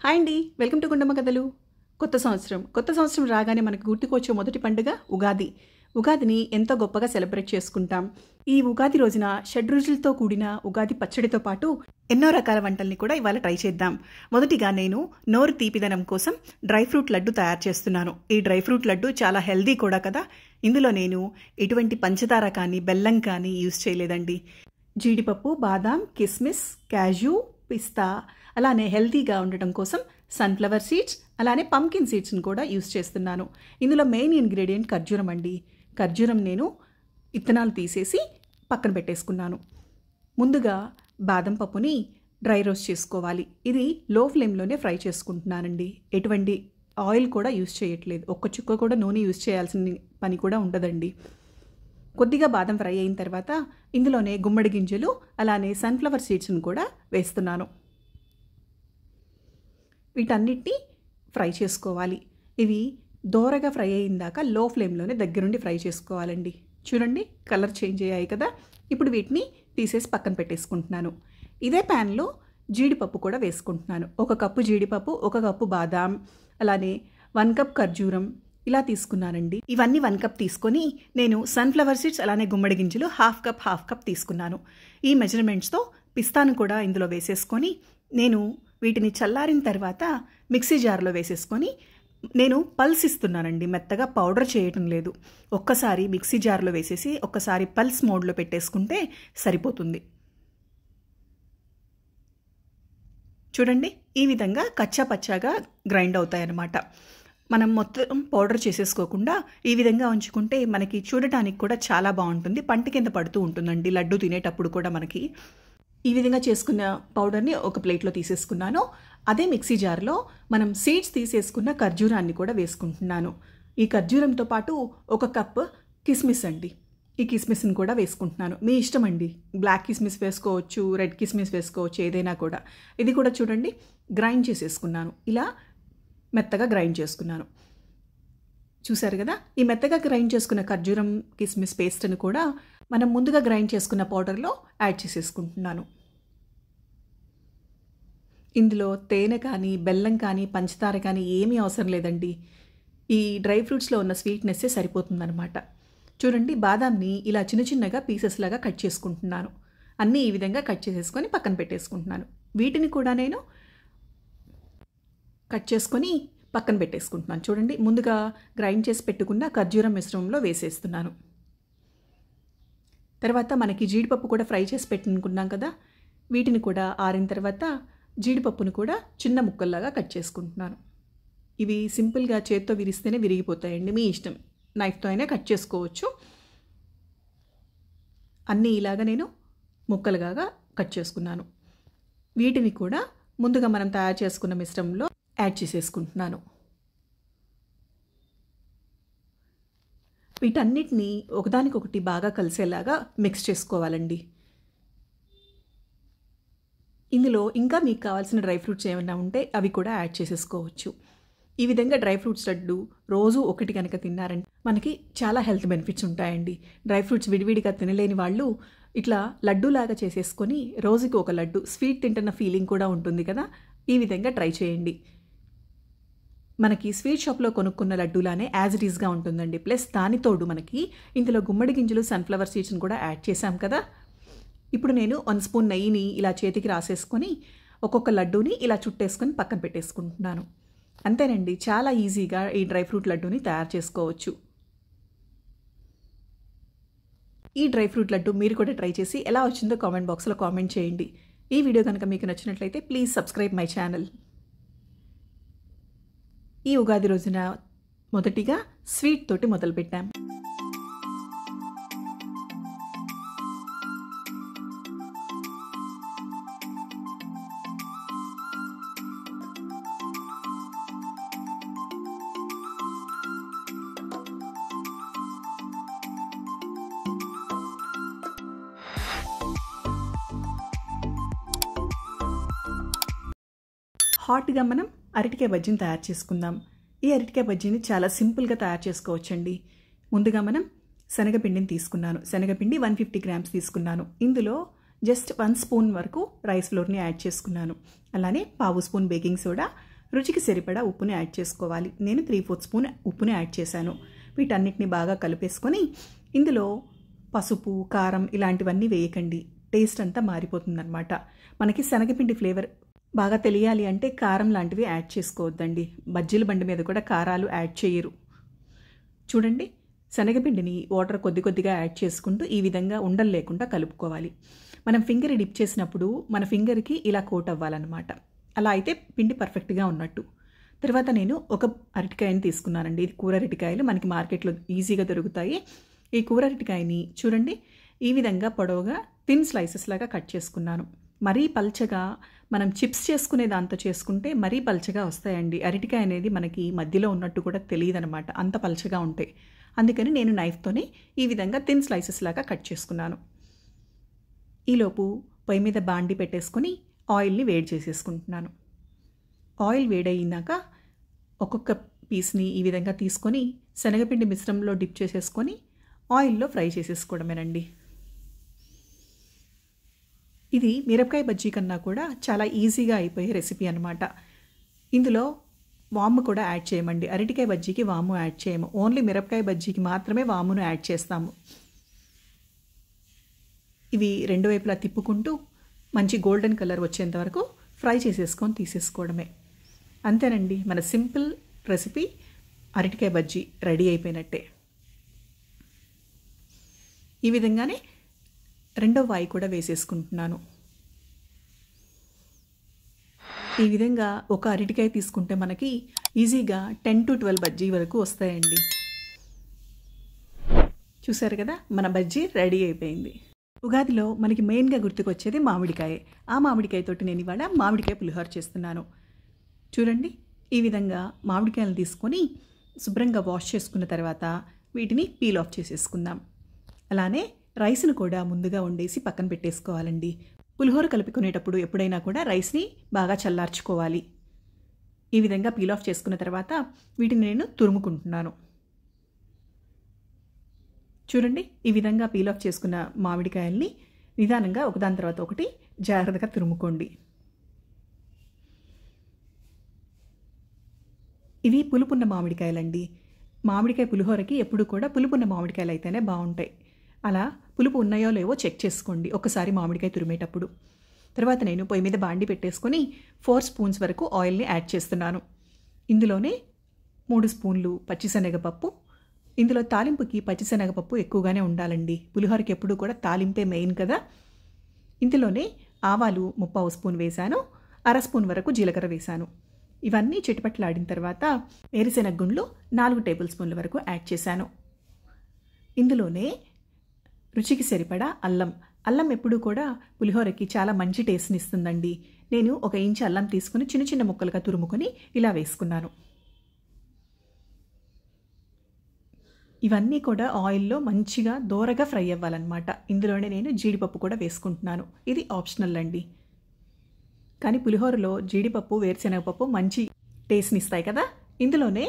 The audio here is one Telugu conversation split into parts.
హాయ్ అండి, వెల్కమ్ టు గుండమ్మ కథలు. కొత్త సంవత్సరం రాగానే మనకు గుర్తుకొచ్చే మొదటి పండుగ ఉగాది. ఉగాదిని ఎంతో గొప్పగా సెలబ్రేట్ చేసుకుంటాం. ఈ ఉగాది రోజున షడ్రుచులతో కూడిన ఉగాది పచ్చడితో పాటు ఎన్నో రకాల వంటల్ని కూడా ఇవాళ ట్రై చేద్దాం. మొదటిగా నేను నోరు తీపిదనం కోసం డ్రై ఫ్రూట్ లడ్డు తయారు చేస్తున్నాను. ఈ డ్రై ఫ్రూట్ లడ్డు చాలా హెల్దీ కూడా కదా. ఇందులో నేను ఎటువంటి పంచదార కానీ బెల్లం కానీ యూజ్ చేయలేదండి. జీడిపప్పు, బాదాం, కిస్మిస్, క్యాష్యూ, పిస్తా, అలానే హెల్తీగా ఉండటం కోసం సన్ఫ్లవర్ సీడ్స్, అలానే పంకిన్ సీడ్స్ని కూడా యూస్ చేస్తున్నాను. ఇందులో మెయిన్ ఇంగ్రీడియంట్ ఖర్జూరం అండి. ఖర్జూరం నేను ఇత్తనాలు తీసేసి పక్కన పెట్టేసుకున్నాను. ముందుగా బాదం పప్పుని డ్రై రోస్ట్ చేసుకోవాలి. ఇది లో ఫ్లేమ్లోనే ఫ్రై చేసుకుంటున్నానండి. ఎటువంటి ఆయిల్ కూడా యూస్ చేయట్లేదు. ఒక్క చుక్క కూడా నూనె యూస్ చేయాల్సిన పని కూడా ఉండదండి. కొద్దిగా బాదం ఫ్రై అయిన తర్వాత ఇందులోనే గుమ్మడి గింజలు, అలానే సన్ఫ్లవర్ సీడ్స్ని కూడా వేస్తున్నాను. వీటన్నిటిని ఫ్రై చేసుకోవాలి. ఇవి దోరగా ఫ్రై అయిందాక లో ఫ్లేమ్లోనే దగ్గరుండి ఫ్రై చేసుకోవాలండి. చూడండి, కలర్ చేంజ్ అయ్యాయి కదా. ఇప్పుడు వీటిని తీసేసి పక్కన పెట్టేసుకుంటున్నాను. ఇదే ప్యాన్లో జీడిపప్పు కూడా వేసుకుంటున్నాను. 1 కప్పు జీడిపప్పు, 1 కప్పు బాదాం, అలానే 1 కప్ ఖర్జూరం ఇలా తీసుకున్నానండి. ఇవన్నీ 1 కప్ తీసుకొని నేను సన్ఫ్లవర్ సీడ్స్, అలానే గుమ్మడి గింజలు హాఫ్ కప్ తీసుకున్నాను. ఈ మెజర్మెంట్స్తో పిస్తాను కూడా ఇందులో వేసేసుకొని నేను వీటిని చల్లారిన తర్వాత మిక్సీ జార్లో వేసేసుకొని నేను పల్స్ ఇస్తున్నానండి. మెత్తగా పౌడర్ చేయటం లేదు. ఒక్కసారి మిక్సీ జార్లో వేసేసి ఒక్కసారి పల్స్ మోడ్లో పెట్టేసుకుంటే సరిపోతుంది. చూడండి, ఈ విధంగా కచ్చా పచ్చాగా గ్రైండ్ అవుతాయన్నమాట. మనం మొత్తం పౌడర్ చేసేసుకోకుండా ఈ విధంగా ఉంచుకుంటే మనకి చూడటానికి కూడా చాలా బాగుంటుంది. పంట కింద పడుతూ ఉంటుందండి లడ్డు తినేటప్పుడు కూడా. మనకి ఈ విధంగా చేసుకున్న పౌడర్ని ఒక ప్లేట్లో తీసేసుకున్నాను. అదే మిక్సీ జార్లో మనం సీడ్స్ తీసేసుకున్న ఖర్జూరాన్ని కూడా వేసుకుంటున్నాను. ఈ ఖర్జూరంతో పాటు 1 కప్ కిస్మిస్ అండి. ఈ కిస్మిస్ని కూడా వేసుకుంటున్నాను. మీ ఇష్టం అండి. బ్లాక్ కిస్మిస్ వేసుకోవచ్చు, రెడ్ కిస్మిస్ వేసుకోవచ్చు, ఏదైనా కూడా. ఇది కూడా చూడండి, గ్రైండ్ చేసేసుకున్నాను. ఇలా మెత్తగా గ్రైండ్ చేసుకున్నాను. చూసారు కదా. ఈ మెత్తగా గ్రైండ్ చేసుకున్న ఖర్జూరం కిస్మిస్ పేస్ట్ని కూడా మనం ముందుగా గ్రైండ్ చేసుకున్న పౌడర్లో యాడ్ చేసేసుకుంటున్నాను. ఇందులో తేనె కానీ బెల్లం కానీ పంచదార కానీ ఏమీ అవసరం లేదండి. ఈ డ్రై ఫ్రూట్స్లో ఉన్న స్వీట్నెస్సే సరిపోతుందన్నమాట. చూడండి, బాదాంని ఇలా చిన్నగా పీసెస్ లాగా కట్ చేసుకుంటున్నాను. అన్నీ ఈ విధంగా కట్ చేసేసుకొని పక్కన పెట్టేసుకుంటున్నాను. వీటిని కూడా నేను కట్ చేసుకొని పక్కన పెట్టేసుకుంటున్నాను. చూడండి, ముందుగా గ్రైండ్ చేసి పెట్టుకున్న ఖర్జూరం మిశ్రమంలో వేసేస్తున్నాను. తర్వాత మనకి జీడిపప్పు కూడా ఫ్రై చేసి పెట్టుకున్నాం కదా. వీటిని కూడా ఆరిన తర్వాత జీడిపప్పును కూడా చిన్న ముక్కల్లాగా కట్ చేసుకుంటున్నాను. ఇవి సింపుల్గా చేత్తో విరిస్తేనే విరిగిపోతాయండి. మీ ఇష్టం, నైఫ్తో అయినా కట్ చేసుకోవచ్చు. అన్నీ ఇలాగా నేను ముక్కలుగా కట్ చేసుకున్నాను. వీటిని కూడా ముందుగా మనం తయారు చేసుకున్న మిశ్రమంలో యాడ్ చేసేసుకుంటున్నాను. వీటన్నిటిని ఒకదానికొకటి బాగా కలిసేలాగా మిక్స్ చేసుకోవాలండి. ఇందులో ఇంకా మీకు కావాల్సిన డ్రై ఫ్రూట్స్ ఏమైనా ఉంటే అవి కూడా యాడ్ చేసేసుకోవచ్చు. ఈ విధంగా డ్రై ఫ్రూట్స్ లడ్డు రోజు ఒకటి కనుక తిన్నారంటే మనకి చాలా హెల్త్ బెనిఫిట్స్ ఉంటాయండి. డ్రై ఫ్రూట్స్ విడివిడిగా తినలేని వాళ్ళు ఇట్లా లడ్డూలాగా చేసేసుకొని రోజుకి 1 లడ్డు స్వీట్ తింటున్న ఫీలింగ్ కూడా ఉంటుంది కదా. ఈ విధంగా ట్రై చేయండి. మనకి స్వీట్ షాప్లో కొనుక్కున్న లడ్డూలానే యాజ్ ఇట్ ఈస్గా ఉంటుందండి. ప్లస్ దానితోడు మనకి ఇందులో గుమ్మడి గింజలు, సన్ఫ్లవర్ సీడ్స్ని కూడా యాడ్ చేశాం కదా. ఇప్పుడు నేను 1 స్పూన్ నెయ్యిని ఇలా చేతికి రాసేసుకొని ఒక్కొక్క లడ్డూని ఇలా చుట్టేసుకొని పక్కన పెట్టేసుకుంటున్నాను. అంతేనండి, చాలా ఈజీగా ఈ డ్రై ఫ్రూట్ లడ్డూని తయారు చేసుకోవచ్చు. ఈ డ్రై ఫ్రూట్ లడ్డు మీరు కూడా ట్రై చేసి ఎలా వచ్చిందో కామెంట్ బాక్స్లో కామెంట్ చేయండి. ఈ వీడియో కనుక మీకు నచ్చినట్లయితే ప్లీజ్ సబ్స్క్రైబ్ మై ఛానల్. ఈ ఉగాది రోజున మొదటిగా స్వీట్ తోటి మొదలుపెట్టాం. హాట్గా మనం అరటికాయ బజ్జీని తయారు చేసుకుందాం. ఈ అరటికాయ బజ్జీని చాలా సింపుల్గా తయారు చేసుకోవచ్చండి. ముందుగా మనం శనగపిండిని తీసుకున్నాను. శనగపిండి 150 గ్రామ్స్ తీసుకున్నాను. ఇందులో జస్ట్ 1 స్పూన్ వరకు రైస్ ఫ్లోర్ని యాడ్ చేసుకున్నాను. అలానే 1/2 స్పూన్ బేకింగ్ సోడా, రుచికి సరిపడా ఉప్పుని యాడ్ చేసుకోవాలి. నేను 3/4 స్పూన్ ఉప్పుని యాడ్ చేశాను. వీటన్నిటిని బాగా కలిపేసుకొని ఇందులో పసుపు, కారం ఇలాంటివన్నీ వేయకండి. టేస్ట్ అంతా మారిపోతుందన్నమాట. మనకి శనగపిండి ఫ్లేవర్ బాగా తెలియాలి అంటే కారం లాంటివి యాడ్ చేసుకోవద్దండి. బజ్జీల బండి మీద కూడా కారాలు యాడ్ చేయరు. చూడండి, శనగపిండిని వాటర్ కొద్ది కొద్దిగా యాడ్ చేసుకుంటూ ఈ విధంగా ఉండలు లేకుండా కలుపుకోవాలి. మనం ఫింగర్ డిప్ చేసినప్పుడు మన ఫింగర్కి ఇలా కోట్ అవ్వాలన్నమాట. అలా అయితే పిండి పర్ఫెక్ట్గా ఉన్నట్టు. తర్వాత నేను ఒక అరటికాయని తీసుకున్నానండి. ఇది కూర అరటికాయలు మనకి మార్కెట్లో ఈజీగా దొరుకుతాయి. ఈ కూర అరటికాయని చూడండి ఈ విధంగా పొడవుగా థిన్ స్లైసెస్ లాగా కట్ చేసుకున్నాను. మరీ పల్చగా మనం చిప్స్ చేసుకునే దాంతో చేసుకుంటే మరీ పల్చగా వస్తాయండి. అరటికాయ అనేది మనకి మధ్యలో ఉన్నట్టు కూడా తెలియదనమాట, అంత పల్చగా ఉంటాయి. అందుకని నేను నైఫ్తోనే ఈ విధంగా థిన్ స్లైసెస్ లాగా కట్ చేసుకున్నాను. ఈలోపు పొయ్యి మీద బాండి పెట్టేసుకొని ఆయిల్ని వేడి చేసేసుకుంటున్నాను. ఆయిల్ వేడయినాక ఒక్కొక్క పీస్ని ఈ విధంగా తీసుకొని శనగపిండి మిశ్రమంలో డిప్ చేసేసుకొని ఆయిల్లో ఫ్రై చేసేసుకోవడమేనండి. ఇది మిరపకాయ బజ్జీ కన్నా కూడా చాలా ఈజీగా అయిపోయే రెసిపీ అనమాట. ఇందులో వాము కూడా యాడ్ చేయమండి. అరటికాయ బజ్జీకి వాము యాడ్ చేయము. ఓన్లీ మిరపకాయ బజ్జీకి మాత్రమే వామును యాడ్ చేస్తాము. ఇవి రెండు వైపులా తిప్పుకుంటూ మంచి గోల్డెన్ కలర్ వచ్చేంత వరకు ఫ్రై చేసేసుకొని తీసేసుకోవడమే. అంతేనండి, మన సింపుల్ రెసిపీ అరటికాయ బజ్జీ రెడీ అయిపోయినట్టే. ఈ విధంగానే రెండో వాయి కూడా వేసేసుకుంటున్నాను. ఈ విధంగా ఒక అరటికాయ తీసుకుంటే మనకి ఈజీగా 10 to 12 బజ్జీ వరకు వస్తాయండి. చూసారు కదా, మన బజ్జీ రెడీ అయిపోయింది. ఉగాదిలో మనకి మెయిన్గా గుర్తుకొచ్చేది మామిడికాయ. ఆ మామిడికాయతోటి నేను ఇవాళ మామిడికాయ పులిహోర చేస్తున్నాను. చూడండి, ఈ విధంగా మామిడికాయలు తీసుకొని శుభ్రంగా వాష్ చేసుకున్న తర్వాత వీటిని పీల్ ఆఫ్ చేసేసుకుందాం. అలానే రైస్ను కూడా ముందుగా వండేసి పక్కన పెట్టేసుకోవాలండి. పులిహోర కలుపుకునేటప్పుడు ఎప్పుడైనా కూడా రైస్ని బాగా చల్లార్చుకోవాలి. ఈ విధంగా పీల్ ఆఫ్ చేసుకున్న తర్వాత వీటిని నేను తురుముకుంటున్నాను. చూడండి, ఈ విధంగా పీల్ ఆఫ్ చేసుకున్న మామిడికాయల్ని నిదానంగా ఒకదాని తర్వాత ఒకటి జాగ్రత్తగా తురుముకోండి. ఇవి పులుపున్న మామిడికాయలండి. మామిడికాయ పులిహోరకి ఎప్పుడు కూడా పులుపున్న మామిడికాయలు అయితేనే బాగుంటాయి. అలా పులుపు ఉన్నాయో లేవో చెక్ చేసుకోండి ఒకసారి మామిడికాయ తురిమేటప్పుడు. తర్వాత నేను పొయ్యి మీద బాండి పెట్టేసుకొని 4 స్పూన్స్ వరకు ఆయిల్ని యాడ్ చేస్తున్నాను. ఇందులోనే 3 స్పూన్లు పచ్చిశనగపప్పు. ఇందులో తాలింపుకి పచ్చిశనగపప్పు ఎక్కువగానే ఉండాలండి. పులిహోరకి ఎప్పుడు కూడా తాలింపే మెయిన్ కదా. ఇందులోనే ఆవాలు 3/4 స్పూన్ వేశాను. 1/2 స్పూన్ వరకు జీలకర్ర వేశాను. ఇవన్నీ చిటపట్లాడిన తర్వాత వేరుశెనగ గుండ్లు 4 టేబుల్ స్పూన్ల వరకు యాడ్ చేశాను. ఇందులోనే రుచికి సరిపడా అల్లం ఎప్పుడూ కూడా పులిహోరకి చాలా మంచి టేస్ట్ని ఇస్తుందండి. నేను 1 ఇంచు అల్లం తీసుకుని చిన్న చిన్న ముక్కలుగా తురుముకొని ఇలా వేసుకున్నాను. ఇవన్నీ కూడా ఆయిల్లో మంచిగా దోరగా ఫ్రై అవ్వాలన్నమాట. ఇందులోనే నేను జీడిపప్పు కూడా వేసుకుంటున్నాను. ఇది ఆప్షనల్ అండి. కానీ పులిహోరలో జీడిపప్పు, వేరుశెనగపప్పు మంచి టేస్ట్ని ఇస్తాయి కదా. ఇందులోనే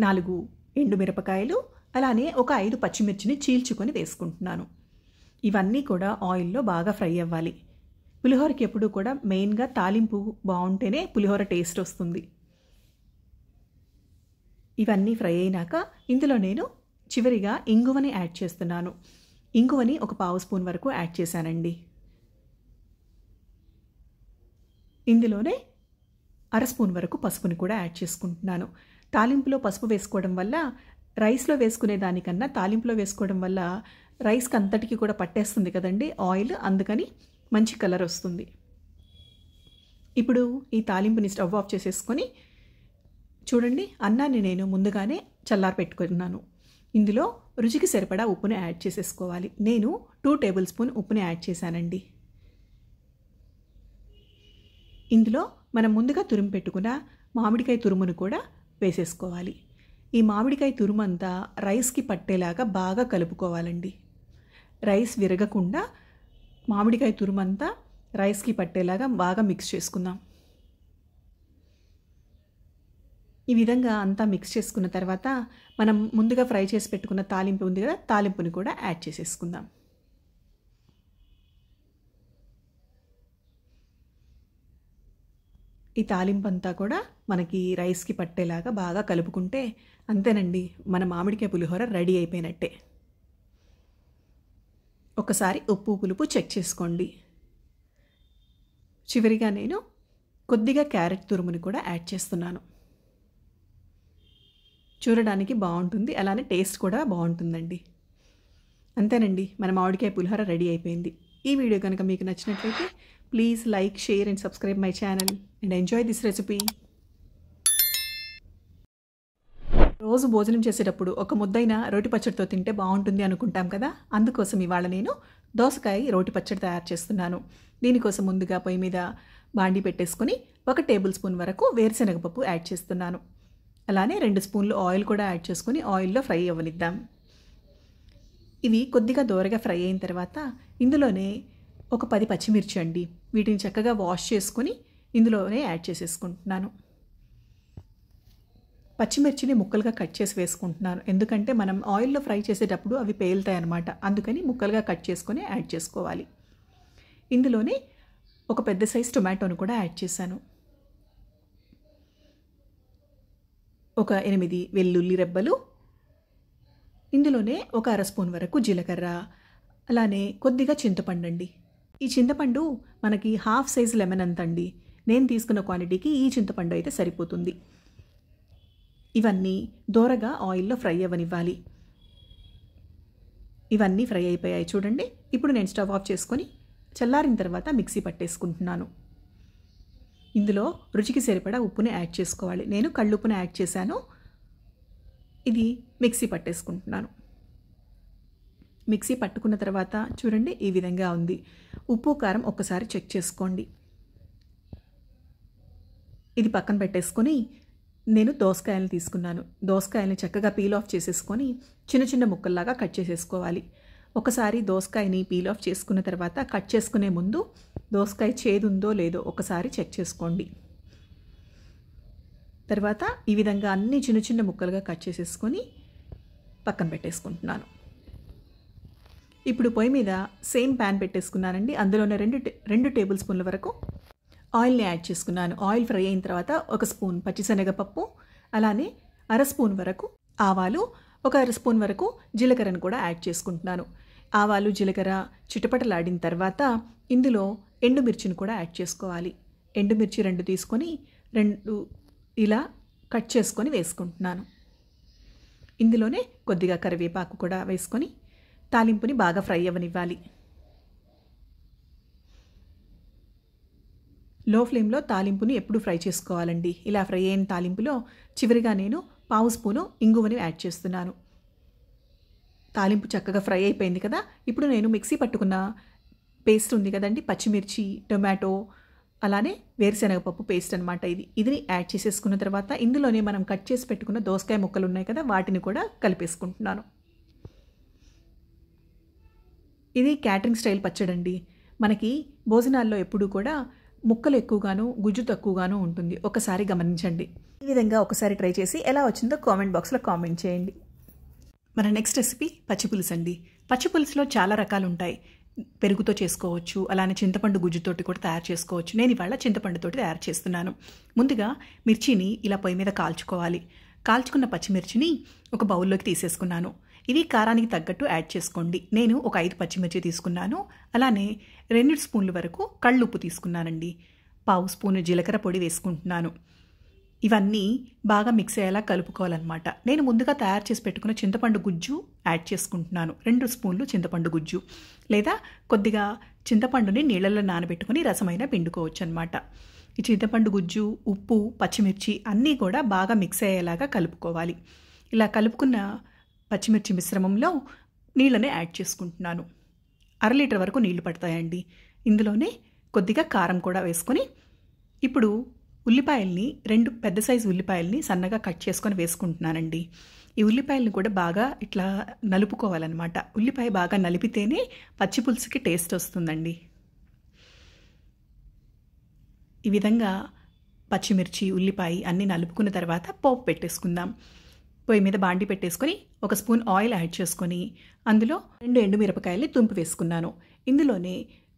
4 ఎండుమిరపకాయలు, అలానే ఒక 5 పచ్చిమిర్చిని చీల్చుకొని వేసుకుంటున్నాను. ఇవన్నీ కూడా ఆయిల్లో బాగా ఫ్రై అవ్వాలి. పులిహోరకి ఎప్పుడు కూడా మెయిన్గా తాలింపు బాగుంటేనే పులిహోర టేస్ట్ వస్తుంది. ఇవన్నీ ఫ్రై అయినాక ఇందులో నేను చివరిగా ఇంగువని యాడ్ చేస్తున్నాను. ఇంగువని 1/4 స్పూన్ వరకు యాడ్ చేశానండి. ఇందులోనే 1/2 స్పూన్ వరకు పసుపుని కూడా యాడ్ చేసుకుంటున్నాను. తాలింపులో పసుపు వేసుకోవడం వల్ల రైస్లో వేసుకునే దానికన్నా తాలింపులో వేసుకోవడం వల్ల రైస్కి అంతటికి కూడా పట్టేస్తుంది కదండి ఆయిల్, అందుకని మంచి కలర్ వస్తుంది. ఇప్పుడు ఈ తాలింపుని స్టవ్ ఆఫ్ చేసేసుకొని చూడండి, అన్నాన్ని నేను ముందుగానే చల్లారి పెట్టుకున్నాను. ఇందులో రుచికి సరిపడా ఉప్పుని యాడ్ చేసేసుకోవాలి. నేను 2 టేబుల్ స్పూన్ ఉప్పుని యాడ్ చేశానండి. ఇందులో మనం ముందుగా తురుము పెట్టుకున్న మామిడికాయ తురుమును కూడా వేసేసుకోవాలి. ఈ మామిడికాయ తురుమంతా రైస్కి పట్టేలాగా బాగా కలుపుకోవాలండి. రైస్ విరగకుండా మామిడికాయ తురుమంతా రైస్కి పట్టేలాగా బాగా మిక్స్ చేసుకుందాం. ఈ విధంగా అంతా మిక్స్ చేసుకున్న తర్వాత మనం ముందుగా ఫ్రై చేసి పెట్టుకున్న తాలింపు ఉంది కదా, తాలింపుని కూడా యాడ్ చేసేసుకుందాం. ఈ తాలింపు అంతా కూడా మనకి రైస్కి పట్టేలాగా బాగా కలుపుకుంటే అంతేనండి, మన మామిడికాయ పులిహోర రెడీ అయిపోయినట్టే. ఒకసారి ఉప్పు పులుపు చెక్ చేసుకోండి. చివరిగా నేను కొద్దిగా క్యారెట్ తురుముని కూడా యాడ్ చేస్తున్నాను. చూడడానికి బాగుంటుంది, అలానే టేస్ట్ కూడా బాగుంటుందండి. అంతేనండి, మన మామిడికాయ పులిహోర రెడీ అయిపోయింది. ఈ వీడియో కనుక మీకు నచ్చినట్లయితే please like, share and subscribe my channel and enjoy this recipe. రోజు భోజనం చేసేటప్పుడు ఒక ముద్దైన రోటి పచ్చడితో తింటే బాగుంటుంది అనుకుంటాం కదా, అందుకోసం ఇవాళ నేను దోసకాయ రోటి పచ్చడి తయారు చేస్తున్నాను. దీనికోసం ముందుగా పొయ్యి మీద బాండి పెట్టేసుకొని 1 టేబుల్ స్పూన్ వరకు వేరుశనగపప్పు యాడ్ చేస్తున్నాను. అలానే 2 స్పూన్లు ఆయిల్ కూడా యాడ్ చేసుకొని ఆయిల్లో ఫ్రై అవ్వనిద్దాం. ఇవి కొద్దిగా దోరగా ఫ్రై అయిన తర్వాత ఇందులోనే ఒక 10 పచ్చిమిర్చి అండి, వీటిని చక్కగా వాష్ చేసుకొని ఇందులోనే యాడ్ చేసేసుకుంటున్నాను. పచ్చిమిర్చిని ముక్కలుగా కట్ చేసి వేసుకుంటున్నాను, ఎందుకంటే మనం ఆయిల్లో ఫ్రై చేసేటప్పుడు అవి పేలుతాయి అన్నమాట. అందుకని ముక్కలుగా కట్ చేసుకొని యాడ్ చేసుకోవాలి. ఇందులోనే ఒక పెద్ద సైజ్ టొమాటోను కూడా యాడ్ చేశాను. ఒక 8 వెల్లుల్లి రెబ్బలు, ఇందులోనే ఒక 1/2 స్పూన్ వరకు జీలకర్ర, అలానే కొద్దిగా చింతపండు అండి. ఈ చింతపండు మనకి హాఫ్ సైజ్ లెమన్ అంతండి. నేను తీసుకున్న క్వాంటిటీకి ఈ చింతపండు అయితే సరిపోతుంది. ఇవన్నీ దోరగా ఆయిల్లో ఫ్రై అవ్వనివ్వాలి. ఇవన్నీ ఫ్రై అయిపోయాయి చూడండి. ఇప్పుడు నేను స్టవ్ ఆఫ్ చేసుకొని చల్లారిన తర్వాత మిక్సీ పట్టేసుకుంటున్నాను. ఇందులో రుచికి సరిపడా ఉప్పుని యాడ్ చేసుకోవాలి. నేను కళ్ళుప్పుని యాడ్ చేశాను. ఇది మిక్సీ పట్టేసుకుంటున్నాను. మిక్సీ పట్టుకున్న తర్వాత చూడండి ఈ విధంగా ఉంది. ఉప్పు కారం ఒక్కసారి చెక్ చేసుకోండి. ఇది పక్కన పెట్టేసుకొని నేను దోసకాయలను తీసుకున్నాను. దోసకాయలను చక్కగా పీల్ ఆఫ్ చేసేసుకొని చిన్న చిన్న ముక్కల్లాగా కట్ చేసేసుకోవాలి. ఒకసారి దోసకాయని పీల్ ఆఫ్ చేసుకున్న తర్వాత కట్ చేసుకునే ముందు దోసకాయ చేదుందో లేదో ఒకసారి చెక్ చేసుకోండి. తర్వాత ఈ విధంగా అన్ని చిన్న చిన్న ముక్కలుగా కట్ చేసేసుకొని పక్కన పెట్టేసుకుంటున్నాను. ఇప్పుడు పొయ్యి మీద సేమ్ ప్యాన్ పెట్టేసుకున్నానండి. అందులోనే 2 టేబుల్ స్పూన్ల వరకు ఆయిల్ని యాడ్ చేసుకున్నాను. ఆయిల్ ఫ్రై అయిన తర్వాత 1 స్పూన్ పచ్చిశనగపప్పు, అలానే 1/2 స్పూన్ వరకు ఆవాలు, ఒక 1/2 స్పూన్ వరకు జీలకర్రను కూడా యాడ్ చేసుకుంటున్నాను. ఆవాలు జీలకర్ర చిటపటలాడిన తర్వాత ఇందులో ఎండుమిర్చిని కూడా యాడ్ చేసుకోవాలి. ఎండుమిర్చి 2 తీసుకొని 2 ఇలా కట్ చేసుకొని వేసుకుంటున్నాను. ఇందులోనే కొద్దిగా కరివేపాకు కూడా వేసుకొని తాలింపుని బాగా ఫ్రై అవ్వనివ్వాలి. లో ఫ్లేమ్లో తాలింపుని ఎప్పుడు ఫ్రై చేసుకోవాలండి. ఇలా ఫ్రై అయిన తాలింపులో చివరిగా నేను 1/2 స్పూను ఇంగువని యాడ్ చేస్తున్నాను. తాలింపు చక్కగా ఫ్రై అయిపోయింది కదా. ఇప్పుడు నేను మిక్సీ పట్టుకున్న పేస్ట్ ఉంది కదండి, పచ్చిమిర్చి, టొమాటో, అలానే వేరుశనగపప్పు పేస్ట్ అనమాట. ఇది యాడ్ చేసేసుకున్న తర్వాత ఇందులోనే మనం కట్ చేసి పెట్టుకున్న దోసకాయ ముక్కలు ఉన్నాయి కదా, వాటిని కూడా కలిపేసుకుంటున్నాను. ఇది క్యాటరింగ్ స్టైల్ పచ్చడండి. మనకి భోజనాల్లో ఎప్పుడూ కూడా ముక్కలు ఎక్కువగాను గుజ్జు తక్కువగాను ఉంటుంది. ఒకసారి గమనించండి. ఈ విధంగా ఒకసారి ట్రై చేసి ఎలా వచ్చిందో కామెంట్ బాక్స్లో కామెంట్ చేయండి. మన నెక్స్ట్ రెసిపీ పచ్చిపులుసు అండి. పచ్చిపులుసులో చాలా రకాలు ఉంటాయి. పెరుగుతో చేసుకోవచ్చు, అలానే చింతపండు గుజ్జుతోటి కూడా తయారు చేసుకోవచ్చు. నేను ఇవాళ చింతపండుతోటి తయారు చేస్తున్నాను. ముందుగా మిర్చిని ఇలా పొయ్యి మీద కాల్చుకోవాలి. కాల్చుకున్న పచ్చిమిర్చిని ఒక బౌల్లోకి తీసేసుకున్నాను. ఇవి కారానికి తగ్గట్టు యాడ్ చేసుకోండి. నేను ఒక 5 పచ్చిమిర్చి తీసుకున్నాను. అలానే 2 స్పూన్ల వరకు కళ్ళుప్పు తీసుకున్నానండి. 1/2 స్పూను జీలకర్ర పొడి వేసుకుంటున్నాను. ఇవన్నీ బాగా మిక్స్ అయ్యేలా కలుపుకోవాలన్నమాట. నేను ముందుగా తయారు చేసి పెట్టుకున్న చింతపండు గుజ్జు యాడ్ చేసుకుంటున్నాను. 2 స్పూన్లు చింతపండు గుజ్జు, లేదా కొద్దిగా చింతపండుని నీళ్ళల్లో నానబెట్టుకుని రసమైనా పిండుకోవచ్చు అనమాట. ఈ చింతపండు గుజ్జు, ఉప్పు, పచ్చిమిర్చి అన్నీ కూడా బాగా మిక్స్ అయ్యేలాగా కలుపుకోవాలి. ఇలా కలుపుకున్న పచ్చిమిర్చి మిశ్రమంలో నీళ్ళని యాడ్ చేసుకుంటున్నాను. 1/2 లీటర్ వరకు నీళ్లు పడతాయండి. ఇందులోనే కొద్దిగా కారం కూడా వేసుకొని ఇప్పుడు ఉల్లిపాయల్ని 2 పెద్ద సైజు ఉల్లిపాయల్ని సన్నగా కట్ చేసుకొని వేసుకుంటున్నానండి. ఈ ఉల్లిపాయలను కూడా బాగా ఇట్లా నలుపుకోవాలన్నమాట. ఉల్లిపాయ బాగా నలిపితేనే పచ్చి పులుసుకి టేస్ట్ వస్తుందండి. ఈ విధంగా పచ్చిమిర్చి, ఉల్లిపాయ అన్నీ నలుపుకున్న తర్వాత పోపు పెట్టేసుకుందాం. పొయ్యి మీద బాండి పెట్టేసుకొని 1 స్పూన్ ఆయిల్ యాడ్ చేసుకొని అందులో 2 ఎండుమిరపకాయల్ని తుంపి వేసుకున్నాను. ఇందులోనే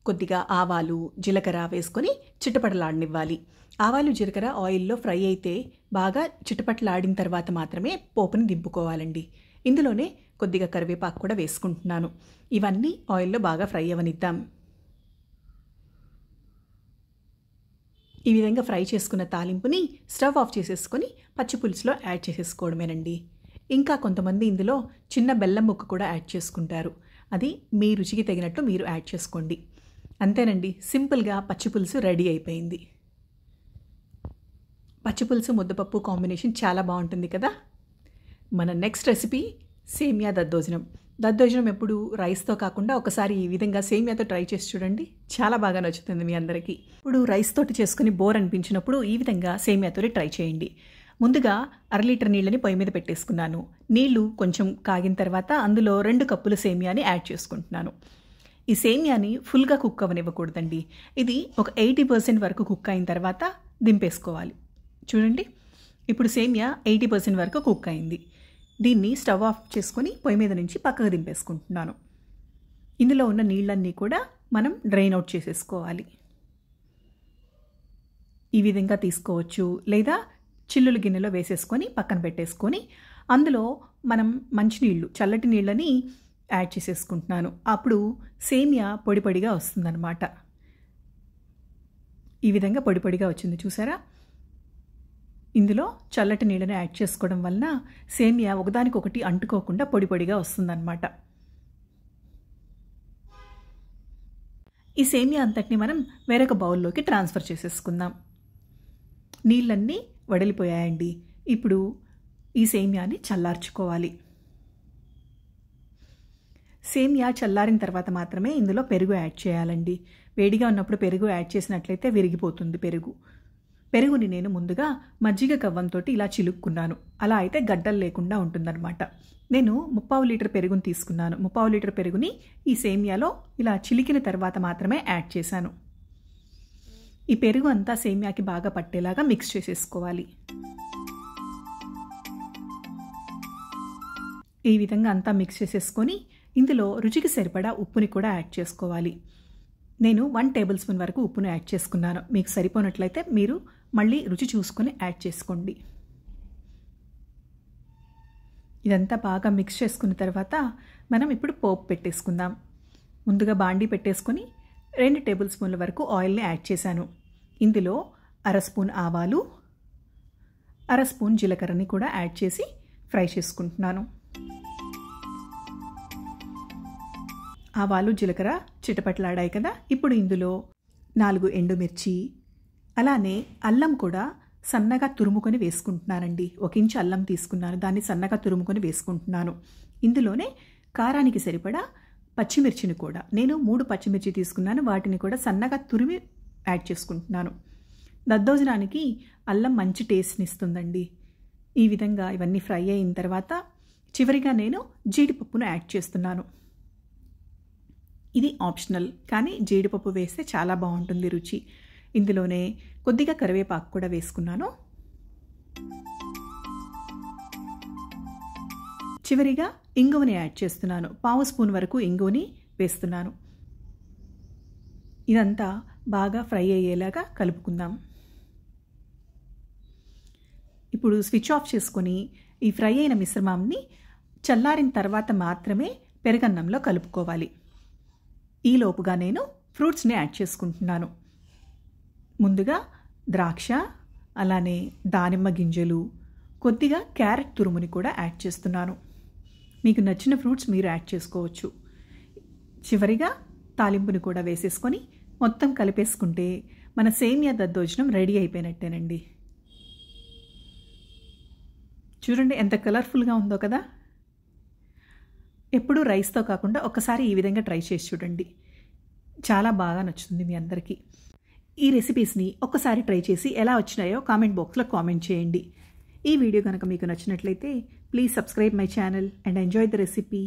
కొద్దిగా ఆవాలు, జీలకర్ర వేసుకొని చిటపటలాడనివ్వాలి. ఆవాలు జీలకర్ర ఆయిల్లో ఫ్రై అయితే బాగా చిటపట్లాడిన తర్వాత మాత్రమే పోపుని దింపుకోవాలండి. ఇందులోనే కొద్దిగా కరివేపాకు కూడా వేసుకుంటున్నాను. ఇవన్నీ ఆయిల్లో బాగా ఫ్రై అవ్వనిద్దాం. ఈ విధంగా ఫ్రై చేసుకున్న తాలింపుని స్టవ్ ఆఫ్ చేసేసుకొని పచ్చి పులుసులో యాడ్ చేసేసుకోవడమేనండి. ఇంకా కొంతమంది ఇందులో చిన్న బెల్లం ముక్క కూడా యాడ్ చేసుకుంటారు. అది మీ రుచికి తగినట్లు మీరు యాడ్ చేసుకోండి. అంతేనండి, సింపుల్గా పచ్చి పులుసు రెడీ అయిపోయింది. పచ్చి పులుసు ముద్దపప్పు కాంబినేషన్ చాలా బాగుంటుంది కదా. మన నెక్స్ట్ రెసిపీ సేమియా దద్దోజనం. దద్దోజనం ఎప్పుడు రైస్తో కాకుండా ఒకసారి ఈ విధంగా సేమియాతో ట్రై చేసి చూడండి, చాలా బాగా నచ్చుతుంది మీ అందరికీ. ఇప్పుడు రైస్ తోటి చేసుకుని బోర్ అనిపించినప్పుడు ఈ విధంగా సేమియాతో ట్రై చేయండి. ముందుగా 1/2 లీటర్ నీళ్ళని పొయ్యి మీద పెట్టేసుకున్నాను. నీళ్లు కొంచెం కాగిన తర్వాత అందులో 2 కప్పుల సేమియాని యాడ్ చేసుకుంటున్నాను. ఈ సేమియాని ఫుల్గా కుక్ అవ్వనివ్వకూడదండి. ఇది ఒక 80% వరకు కుక్ అయిన తర్వాత దింపేసుకోవాలి. చూడండి, ఇప్పుడు సేమియా 80% వరకు కుక్ అయింది. దీన్ని స్టవ్ ఆఫ్ చేసుకొని పొయ్యి మీద నుంచి పక్కకు దింపేసుకుంటున్నాను. ఇందులో ఉన్న నీళ్ళన్నీ కూడా మనం డ్రైన్ అవుట్ చేసేసుకోవాలి. ఈ విధంగా తీసుకోవచ్చు, లేదా చిల్లుల గిన్నెలో వేసేసుకొని పక్కన పెట్టేసుకొని అందులో మనం మంచినీళ్ళు, చల్లటి నీళ్ళని యాడ్ చేసేసుకుంటున్నాను. అప్పుడు సేమియా పొడి పొడిగా వస్తుందన్నమాట. ఈ విధంగా పొడి పొడిగా వచ్చింది చూసారా. ఇందులో చల్లటి నీళ్ళని యాడ్ చేసుకోవడం వలన సేమియా ఒకదానికొకటి అంటుకోకుండా పొడి పొడిగా వస్తుందన్నమాట. ఈ సేమియా అంతటిని మనం వేరొక బౌల్లోకి ట్రాన్స్ఫర్ చేసేసుకుందాం. నీళ్ళన్నీ వడిలిపోయాయండి. ఇప్పుడు ఈ సేమియాని చల్లార్చుకోవాలి. సేమియా చల్లారిన తర్వాత మాత్రమే ఇందులో పెరుగు యాడ్ చేయాలండి. వేడిగా ఉన్నప్పుడు పెరుగు యాడ్ చేసినట్లయితే విరిగిపోతుంది పెరుగుని నేను ముందుగా మజ్జిగ కవ్వంతో ఇలా చిలుక్కున్నాను. అలా అయితే గడ్డలు లేకుండా ఉంటుందన్నమాట. నేను 3/4 లీటర్ పెరుగుని తీసుకున్నాను. 3/4 లీటర్ పెరుగుని ఈ సేమియాలో ఇలా చిలికిన తర్వాత మాత్రమే యాడ్ చేశాను. ఈ పెరుగు అంతా సేమియాకి బాగా పట్టేలాగా మిక్స్ చేసేసుకోవాలి. ఈ విధంగా అంతా మిక్స్ చేసేసుకొని ఇందులో రుచికి సరిపడా ఉప్పుని కూడా యాడ్ చేసుకోవాలి. నేను 1 టేబుల్ స్పూన్ వరకు ఉప్పును యాడ్ చేసుకున్నాను. మీకు సరిపోనట్లయితే మీరు మళ్ళీ రుచి చూసుకొని యాడ్ చేసుకోండి. ఇదంతా బాగా మిక్స్ చేసుకున్న తర్వాత మనం ఇప్పుడు పోపు పెట్టేసుకుందాం. ముందుగా బాండీ పెట్టేసుకొని 2 టేబుల్ స్పూన్ల వరకు ఆయిల్ని యాడ్ చేశాను. ఇందులో 1/2 స్పూన్ ఆవాలు, 1/2 స్పూన్ జీలకర్రని కూడా యాడ్ చేసి ఫ్రై చేసుకుంటున్నాను. ఆవాలు జీలకర్ర చిటపట్లాడాయి కదా. ఇప్పుడు ఇందులో 4 ఎండుమిర్చి, అలానే అల్లం కూడా సన్నగా తురుముకొని వేసుకుంటున్నానండి. 1 ఇంచు అల్లం తీసుకున్నాను, దాన్ని సన్నగా తురుముకొని వేసుకుంటున్నాను. ఇందులోనే కారానికి సరిపడా పచ్చిమిర్చిని కూడా నేను 3 పచ్చిమిర్చి తీసుకున్నాను, వాటిని కూడా సన్నగా తురిమి యాడ్ చేసుకుంటున్నాను. దద్దోజనానికి అల్లం మంచి టేస్ట్ని ఇస్తుందండి. ఈ విధంగా ఇవన్నీ ఫ్రై అయిన తర్వాత చివరిగా నేను జీడిపప్పును యాడ్ చేస్తున్నాను. ఇది ఆప్షనల్, కానీ జీడిపప్పు వేస్తే చాలా బాగుంటుంది రుచి. ఇందులోనే కొద్దిగా కరివేపాకు కూడా వేసుకున్నాను. చివరిగా ఇంగువని యాడ్ చేస్తున్నాను. 1/2 స్పూన్ వరకు ఇంగువని వేస్తున్నాను. ఇదంతా బాగా ఫ్రై అయ్యేలాగా కలుపుకుందాం. ఇప్పుడు స్విచ్ ఆఫ్ చేసుకొని ఈ ఫ్రై అయిన మిశ్రమాన్ని చల్లారిన తర్వాత మాత్రమే పెరుగన్నంలో కలుపుకోవాలి. ఈలోపుగా నేను ఫ్రూట్స్ని యాడ్ చేసుకుంటున్నాను. ముందుగా ద్రాక్ష, అలానే దానిమ్మ గింజలు, కొద్దిగా క్యారెట్ తురుముని కూడా యాడ్ చేస్తున్నాను. మీకు నచ్చిన ఫ్రూట్స్ మీరు యాడ్ చేసుకోవచ్చు. చివరిగా తాలింపుని కూడా వేసేసుకొని మొత్తం కలిపేసుకుంటే మన సేమియా దద్దోజనం రెడీ అయిపోయినట్టేనండి. చూడండి ఎంత కలర్ఫుల్గా ఉందో కదా. ఎప్పుడూ రైస్తో కాకుండా ఒక్కసారి ఈ విధంగా ట్రై చేసి చూడండి, చాలా బాగా నచ్చుతుంది మీ అందరికీ. ఈ రెసిపీస్ని ఒక్కసారి ట్రై చేసి ఎలా వచ్చినాయో కామెంట్ బాక్స్లో కామెంట్ చేయండి. ఈ వీడియో కనుక మీకు నచ్చినట్లయితే please subscribe my channel and enjoy the recipe.